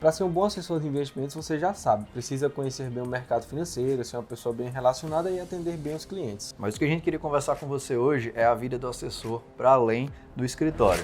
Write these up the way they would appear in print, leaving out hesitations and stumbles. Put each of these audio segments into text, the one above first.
Para ser um bom assessor de investimentos, você já sabe, precisa conhecer bem o mercado financeiro, ser uma pessoa bem relacionada e atender bem os clientes. Mas o que a gente queria conversar com você hoje é a vida do assessor para além do escritório.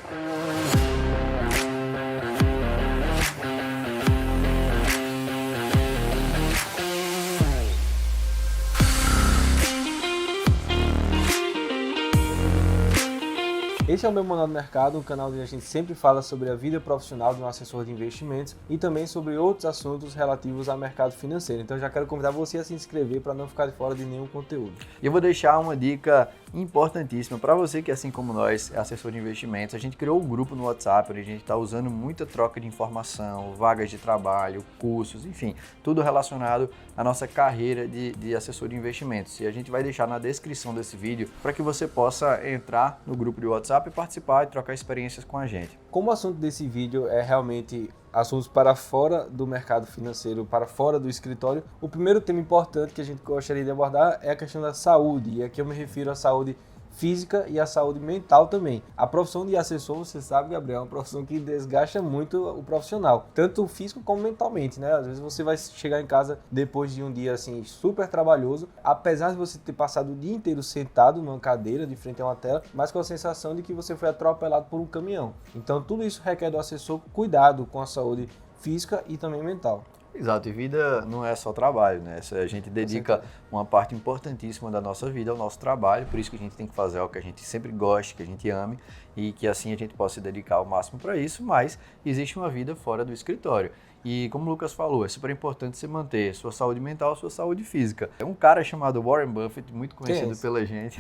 Esse é o Meu Manual do Mercado, um canal onde a gente sempre fala sobre a vida profissional de um assessor de investimentos e também sobre outros assuntos relativos ao mercado financeiro. Então já quero convidar você a se inscrever para não ficar de fora de nenhum conteúdo. E eu vou deixar uma dica importantíssima para você que, assim como nós, é assessor de investimentos. A gente criou um grupo no WhatsApp onde a gente está usando muita troca de informação, vagas de trabalho, cursos, enfim, tudo relacionado à nossa carreira de assessor de investimentos. E a gente vai deixar na descrição desse vídeo para que você possa entrar no grupo de WhatsApp e participar e trocar experiências com a gente. Como o assunto desse vídeo é realmente assuntos para fora do mercado financeiro, para fora do escritório, o primeiro tema importante que a gente gostaria de abordar é a questão da saúde. E aqui eu me refiro à saúde física e à saúde mental também. A profissão de assessor, você sabe, Gabriel, é uma profissão que desgasta muito o profissional, tanto físico como mentalmente, né? Às vezes você vai chegar em casa depois de um dia assim super trabalhoso, apesar de você ter passado o dia inteiro sentado numa cadeira de frente a uma tela, mas com a sensação de que você foi atropelado por um caminhão. Então tudo isso requer do assessor cuidado com a saúde física e também mental. Exato, e vida não é só trabalho, né? A gente dedica uma parte importantíssima da nossa vida ao nosso trabalho, por isso que a gente tem que fazer algo que a gente sempre goste, que a gente ame e que assim a gente possa se dedicar ao máximo para isso, mas existe uma vida fora do escritório. E como o Lucas falou, é super importante você manter sua saúde mental, sua saúde física. É um cara chamado Warren Buffett, muito conhecido pela gente,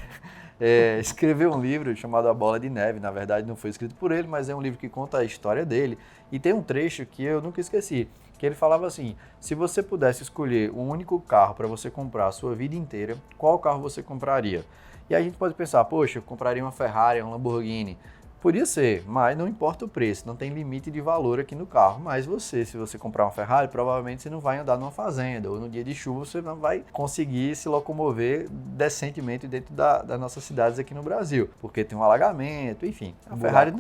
escreveu um livro chamado A Bola de Neve. Na verdade não foi escrito por ele, mas é um livro que conta a história dele. E tem um trecho que eu nunca esqueci, que ele falava assim: se você pudesse escolher um único carro para você comprar a sua vida inteira, qual carro você compraria? E aí a gente pode pensar, poxa, eu compraria uma Ferrari, um Lamborghini. Podia ser, mas não importa o preço, não tem limite de valor aqui no carro. Mas se você comprar uma Ferrari, provavelmente você não vai andar numa fazenda, ou no dia de chuva você não vai conseguir se locomover decentemente dentro das nossas cidades aqui no Brasil, porque tem um alagamento, enfim. A Ferrari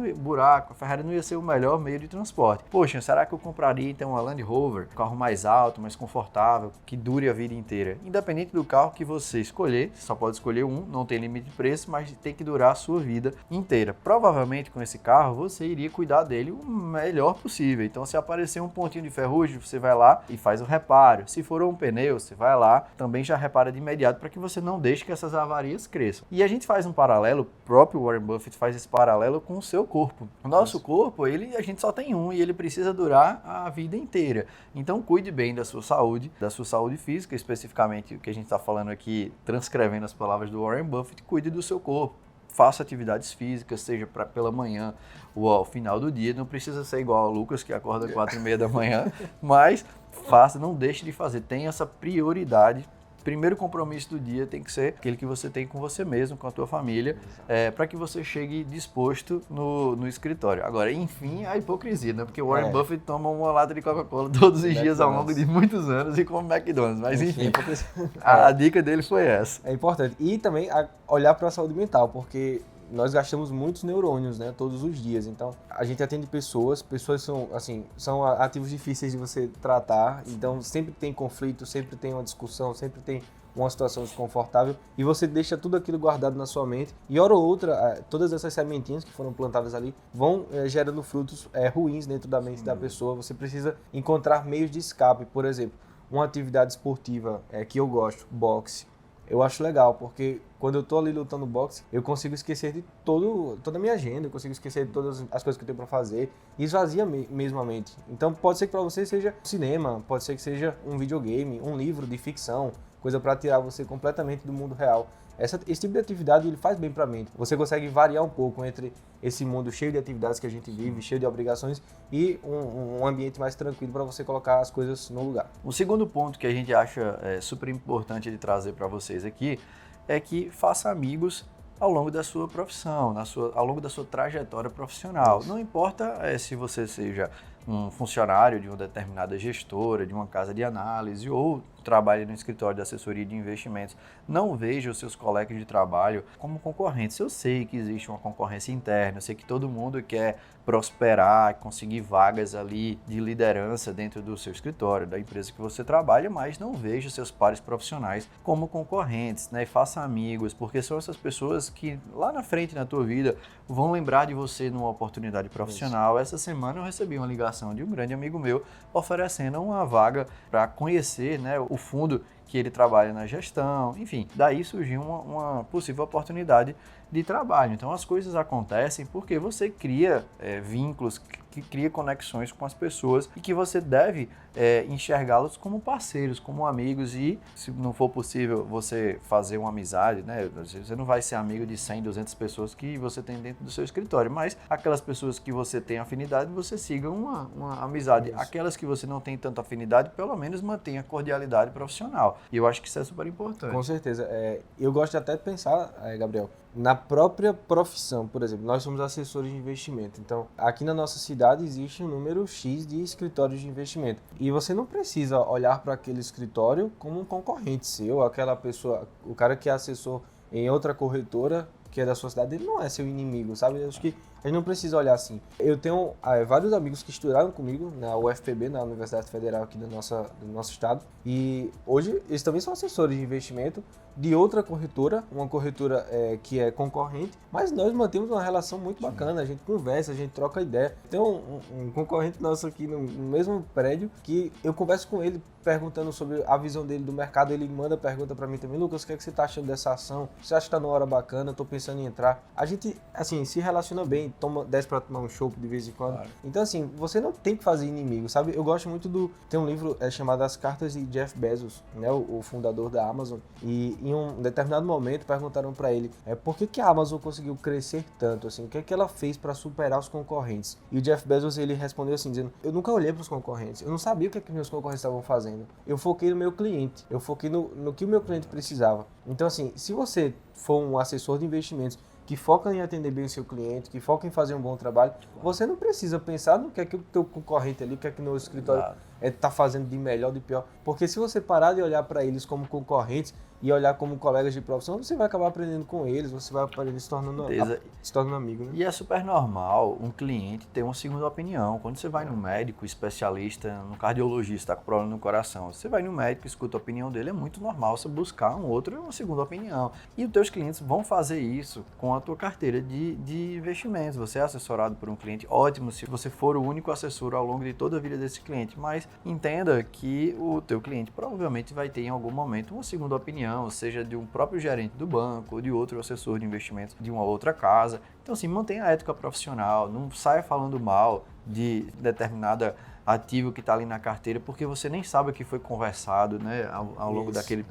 não ia ser o melhor meio de transporte. Poxa, será que eu compraria então uma Land Rover, um carro mais alto, mais confortável, que dure a vida inteira? Independente do carro que você escolher, você só pode escolher um, não tem limite de preço, mas tem que durar a sua vida inteira. Provavelmente com esse carro, você iria cuidar dele o melhor possível. Então, se aparecer um pontinho de ferrugem, você vai lá e faz o reparo. Se for um pneu, você vai lá, também já repara de imediato para que você não deixe que essas avarias cresçam. E a gente faz um paralelo, o próprio Warren Buffett faz esse paralelo com o seu corpo. O nosso corpo, a gente só tem um e ele precisa durar a vida inteira. Então, cuide bem da sua saúde física, especificamente o que a gente está falando aqui, transcrevendo as palavras do Warren Buffett, cuide do seu corpo. Faça atividades físicas, seja pela manhã ou ao final do dia. Não precisa ser igual ao Lucas, que acorda às 4h30 da manhã, mas faça, não deixe de fazer. Tenha essa prioridade. Primeiro compromisso do dia tem que ser aquele que você tem com você mesmo, com a tua família, para que você chegue disposto no escritório. Agora, enfim, a hipocrisia, né? Porque o Warren Buffett toma uma lata de Coca-Cola todos os dias ao longo de muitos anos e come McDonald's. Mas enfim, a dica dele foi essa. É importante. E também olhar para a saúde mental, porque nós gastamos muitos neurônios, né, todos os dias. Então, a gente atende pessoas são ativos difíceis de você tratar. Então, sempre tem conflito, sempre tem uma discussão, sempre tem uma situação desconfortável e você deixa tudo aquilo guardado na sua mente e hora ou outra, todas essas sementinhas que foram plantadas ali vão gerando frutos ruins dentro da mente da pessoa. Você precisa encontrar meios de escape. Por exemplo, uma atividade esportiva que eu gosto, boxe. Eu acho legal, porque quando eu tô ali lutando boxe, eu consigo esquecer de toda a minha agenda, eu consigo esquecer de todas as coisas que eu tenho para fazer e esvazia mesmo a mente. Então pode ser que para você seja cinema, pode ser que seja um videogame, um livro de ficção, coisa para tirar você completamente do mundo real. Esse tipo de atividade ele faz bem para a mente. Você consegue variar um pouco entre esse mundo cheio de atividades que a gente vive, cheio de obrigações e um ambiente mais tranquilo para você colocar as coisas no lugar. O segundo ponto que a gente acha super importante de trazer para vocês aqui é que faça amigos ao longo da sua profissão, ao longo da sua trajetória profissional. Não importa se você seja um funcionário de uma determinada gestora, de uma casa de análise ou trabalha no escritório de assessoria de investimentos, não veja os seus colegas de trabalho como concorrentes. Eu sei que existe uma concorrência interna, eu sei que todo mundo quer prosperar, conseguir vagas ali de liderança dentro do seu escritório, da empresa que você trabalha, mas não veja seus pares profissionais como concorrentes, né? E faça amigos, porque são essas pessoas que lá na frente na tua vida vão lembrar de você numa oportunidade profissional. Essa semana eu recebi uma ligação de um grande amigo meu oferecendo uma vaga para conhecer, né, o fundo que ele trabalha na gestão, enfim, daí surgiu uma possível oportunidade de trabalho. Então as coisas acontecem porque você cria vínculos, que cria conexões com as pessoas e que você deve enxergá-los como parceiros, como amigos e, se não for possível você fazer uma amizade, né? Você não vai ser amigo de 100, 200 pessoas que você tem dentro do seu escritório, mas aquelas pessoas que você tem afinidade, você siga uma amizade. Isso. Aquelas que você não tem tanta afinidade, pelo menos mantenha a cordialidade profissional. E eu acho que isso é super importante. Com certeza. Eu gosto até de pensar, Gabriel, na própria profissão. Por exemplo, nós somos assessores de investimento. Então, aqui na nossa cidade existe um número X de escritórios de investimento. E você não precisa olhar para aquele escritório como um concorrente seu, aquela pessoa, o cara que é assessor em outra corretora, que é da sua cidade, ele não é seu inimigo, sabe? Eu acho que a gente não precisa olhar assim. Eu tenho vários amigos que estudaram comigo na UFPB, na Universidade Federal aqui do nosso estado, e hoje eles também são assessores de investimento de outra corretora, uma corretora que é concorrente, mas nós mantemos uma relação muito bacana, a gente conversa, a gente troca ideia. Tem um concorrente nosso aqui no mesmo prédio que eu converso com ele perguntando sobre a visão dele do mercado, ele manda pergunta para mim também: Lucas, o que é que você tá achando dessa ação? Você acha que tá numa hora bacana? Eu tô pensando em entrar. A gente, assim, se relaciona bem, desce para tomar um chopp de vez em quando. Claro. Então, assim, você não tem que fazer inimigo, sabe? Eu gosto muito tem um livro chamado As Cartas de Jeff Bezos, né, o fundador da Amazon, e em um determinado momento perguntaram para ele por que a Amazon conseguiu crescer tanto, assim, o que é que ela fez para superar os concorrentes? E o Jeff Bezos, ele respondeu assim, dizendo: eu nunca olhei para os concorrentes, eu não sabia o que é que meus concorrentes estavam fazendo. Eu foquei no meu cliente, eu foquei no que o meu cliente precisava. Então, assim, se você for um assessor de investimentos que foca em atender bem o seu cliente, que foca em fazer um bom trabalho, você não precisa pensar no que é que o teu concorrente ali, o que é que no escritório está fazendo de melhor, de pior. Porque se você parar de olhar para eles como concorrentes e olhar como colegas de profissão, você vai acabar aprendendo com eles, você vai aprender se tornando amigo. Né? E é super normal um cliente ter uma segunda opinião. Quando você vai no médico especialista, no cardiologista, está com problema no coração, você vai no médico, escuta a opinião dele, é muito normal você buscar uma segunda opinião. E os teus clientes vão fazer isso com a tua carteira de investimentos. Você é assessorado por um cliente, ótimo se você for o único assessor ao longo de toda a vida desse cliente, mas entenda que o teu cliente provavelmente vai ter em algum momento uma segunda opinião, seja de um próprio gerente do banco ou de outro assessor de investimentos de uma outra casa. Então, assim, mantenha a ética profissional, não saia falando mal de determinada ativo que está ali na carteira, porque você nem sabe o que foi conversado, né, ao longo daquele...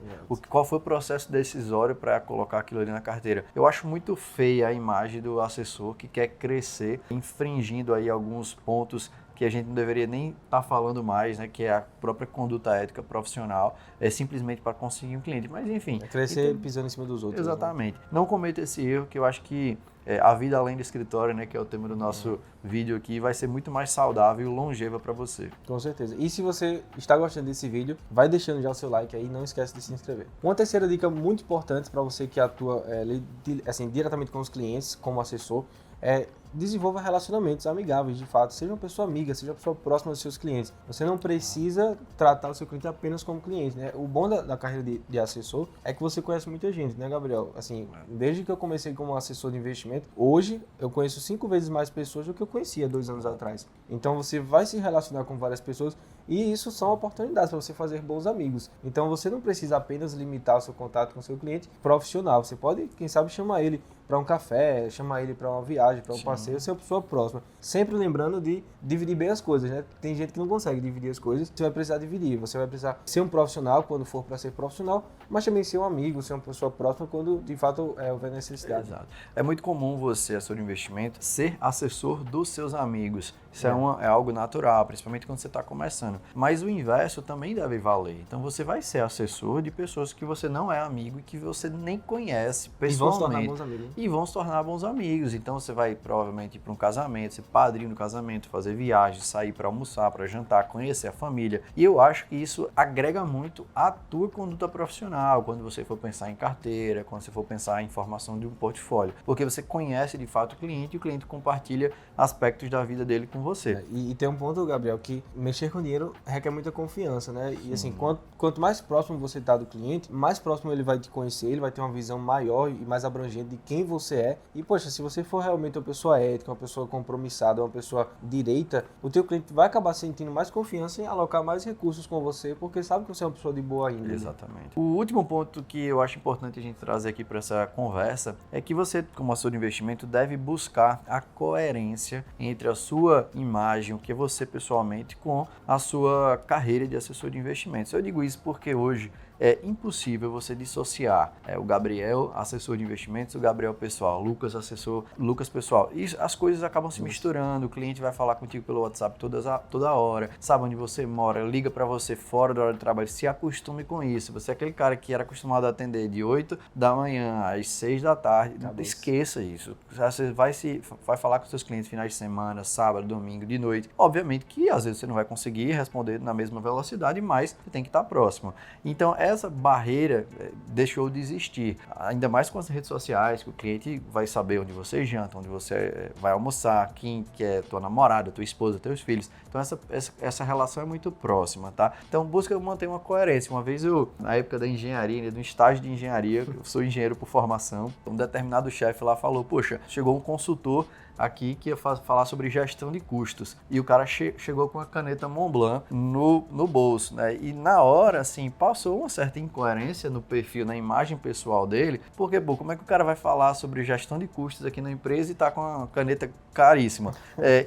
Qual foi o processo decisório para colocar aquilo ali na carteira. Eu acho muito feia a imagem do assessor que quer crescer, infringindo aí alguns pontos que a gente não deveria nem estar falando mais, né, que é a própria conduta ética profissional, simplesmente para conseguir um cliente. Mas, enfim... crescer então, pisando em cima dos outros. Exatamente. Né? Não cometa esse erro, que eu acho que a vida além do escritório, né, que é o tema do nosso vídeo aqui, vai ser muito mais saudável e longeva para você. Com certeza. E se você está gostando desse vídeo, vai deixando já o seu like aí e não esquece de se inscrever. Uma terceira dica muito importante para você que atua assim, diretamente com os clientes, como assessor, desenvolva relacionamentos amigáveis, de fato. Seja uma pessoa amiga, seja uma pessoa próxima dos seus clientes. Você não precisa tratar o seu cliente apenas como cliente, né? O bom da carreira de assessor é que você conhece muita gente, né, Gabriel? Assim, desde que eu comecei como assessor de investimento, hoje eu conheço 5 vezes mais pessoas do que eu conhecia 2 anos atrás. Então você vai se relacionar com várias pessoas e isso são oportunidades para você fazer bons amigos. Então você não precisa apenas limitar o seu contato com o seu cliente profissional. Você pode, quem sabe, chamar ele para um café, chamar ele para uma viagem, para um passeio, ser uma pessoa próxima. Sempre lembrando de dividir bem as coisas, né? Tem gente que não consegue dividir as coisas, você vai precisar dividir. Você vai precisar ser um profissional quando for para ser profissional, mas também ser um amigo, ser uma pessoa próxima quando de fato houver necessidade. Exato. É muito comum você, assessor de investimento, ser assessor dos seus amigos. Isso é algo natural, principalmente quando você está começando. Mas o inverso também deve valer. Então você vai ser assessor de pessoas que você não é amigo e que você nem conhece pessoalmente. E vão se tornar bons amigos. E vão se tornar bons amigos. Então você vai provavelmente possivelmente ir para um casamento, ser padrinho do casamento, fazer viagens, sair para almoçar, para jantar, conhecer a família. E eu acho que isso agrega muito à tua conduta profissional, quando você for pensar em carteira, quando você for pensar em formação de um portfólio, porque você conhece de fato o cliente e o cliente compartilha aspectos da vida dele com você. E tem um ponto, Gabriel, que mexer com dinheiro requer muita confiança, né? E assim, quanto mais próximo você está do cliente, mais próximo ele vai te conhecer, ele vai ter uma visão maior e mais abrangente de quem você é. E, poxa, se você for realmente uma pessoa ética, uma pessoa compromissada, uma pessoa direita, o teu cliente vai acabar sentindo mais confiança em alocar mais recursos com você, porque sabe que você é uma pessoa de boa índole. Exatamente. O último ponto que eu acho importante a gente trazer aqui para essa conversa é que você, como assessor de investimento, deve buscar a coerência entre a sua imagem, o que é você pessoalmente, com a sua carreira de assessor de investimentos. Eu digo isso porque hoje é impossível você dissociar o Gabriel, assessor de investimentos, o Gabriel pessoal, Lucas pessoal. E as coisas acabam se misturando, o cliente vai falar contigo pelo WhatsApp toda hora, sabe onde você mora, liga para você fora da hora de trabalho, se acostume com isso. Você é aquele cara que era acostumado a atender de 8 da manhã às 6 da tarde, esqueça isso. Você vai falar com seus clientes finais de semana, sábado, domingo, de noite. Obviamente que às vezes você não vai conseguir responder na mesma velocidade, mas você tem que estar próximo. Então, essa barreira deixou de existir, ainda mais com as redes sociais, que o cliente vai saber onde você janta, onde você vai almoçar, quem que é tua namorada, tua esposa, teus filhos. Então essa relação é muito próxima, tá? Então busca manter uma coerência. Uma vez na época da engenharia, no estágio de engenharia, eu sou engenheiro por formação, um determinado chefe lá falou, poxa, chegou um consultor aqui que ia falar sobre gestão de custos. E o cara chegou com a caneta Montblanc no bolso, né? E na hora, assim, passou uma certa incoerência no perfil, na imagem pessoal dele, porque, pô, como é que o cara vai falar sobre gestão de custos aqui na empresa e tá com uma caneta caríssima?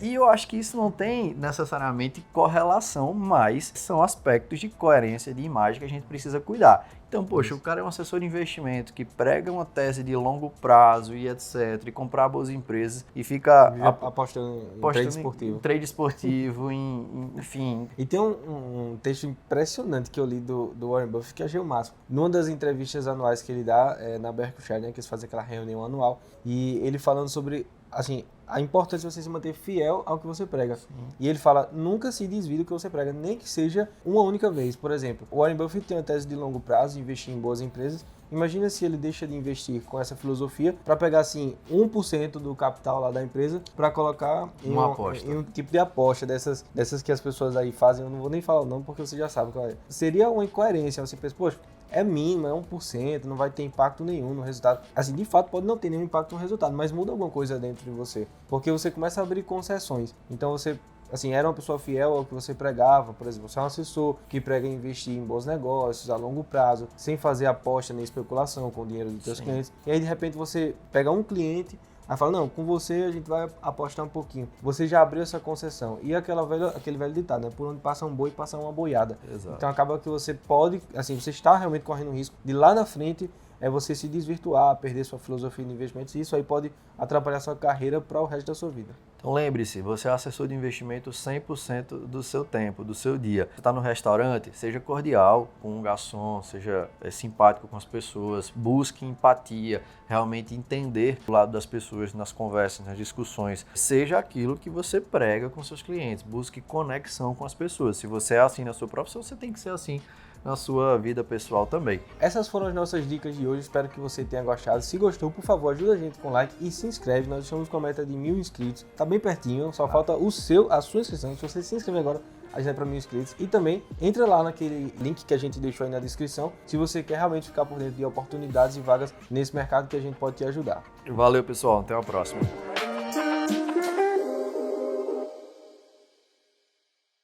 E eu acho que isso não tem necessariamente correlação, mas são aspectos de coerência de imagem que a gente precisa cuidar. Então, poxa, o cara é um assessor de investimento que prega uma tese de longo prazo e etc, e comprar boas empresas e fica apostando em trade esportivo. Trade esportivo, enfim. E tem um texto impressionante que eu li do Warren Buffett que achei o máximo. Numa das entrevistas anuais que ele dá na Berkshire, né, que eles fazem aquela reunião anual, e ele falando sobre, assim, a importância de você se manter fiel ao que você prega. Sim. E ele fala, nunca se desvie do que você prega, nem que seja uma única vez. Por exemplo, o Warren Buffett tem uma tese de longo prazo, investir em boas empresas. Imagina se ele deixa de investir com essa filosofia para pegar, assim, 1% do capital lá da empresa para colocar em um tipo de aposta dessas que as pessoas aí fazem. Eu não vou nem falar o nome porque você já sabe qual é. Seria uma incoerência. Você pensa, poxa, é mínimo, é 1%, não vai ter impacto nenhum no resultado. Assim, de fato, pode não ter nenhum impacto no resultado, mas muda alguma coisa dentro de você. Porque você começa a abrir concessões. Então, você, assim, era uma pessoa fiel ao que você pregava. Por exemplo, você é um assessor que prega investir em bons negócios a longo prazo, sem fazer aposta nem especulação com o dinheiro dos seus clientes. E aí, de repente, você pega um cliente, aí fala, não, com você a gente vai apostar um pouquinho. Você já abriu essa concessão. E aquele velho ditado, né? Por onde passa um boi, passa uma boiada. Exato. Então acaba que você pode, assim, você está realmente correndo risco de lá na frente você se desvirtuar, perder sua filosofia de investimentos. E isso aí pode atrapalhar sua carreira para o resto da sua vida. Então lembre-se, você é assessor de investimento 100% do seu tempo, do seu dia. Você está no restaurante, seja cordial com o garçom, seja simpático com as pessoas, busque empatia, realmente entender o lado das pessoas nas conversas, nas discussões. Seja aquilo que você prega com seus clientes, busque conexão com as pessoas. Se você é assim na sua profissão, você tem que ser assim na sua vida pessoal também. Essas foram as nossas dicas de hoje, espero que você tenha gostado. Se gostou, por favor, ajuda a gente com like e se inscreve. Nós estamos com a meta de 1000 inscritos, tá bem pertinho, só falta a sua inscrição. Se você se inscrever agora, a gente vai para 1000 inscritos. E também entra lá naquele link que a gente deixou aí na descrição, se você quer realmente ficar por dentro de oportunidades e vagas nesse mercado que a gente pode te ajudar. Valeu, pessoal, até a próxima.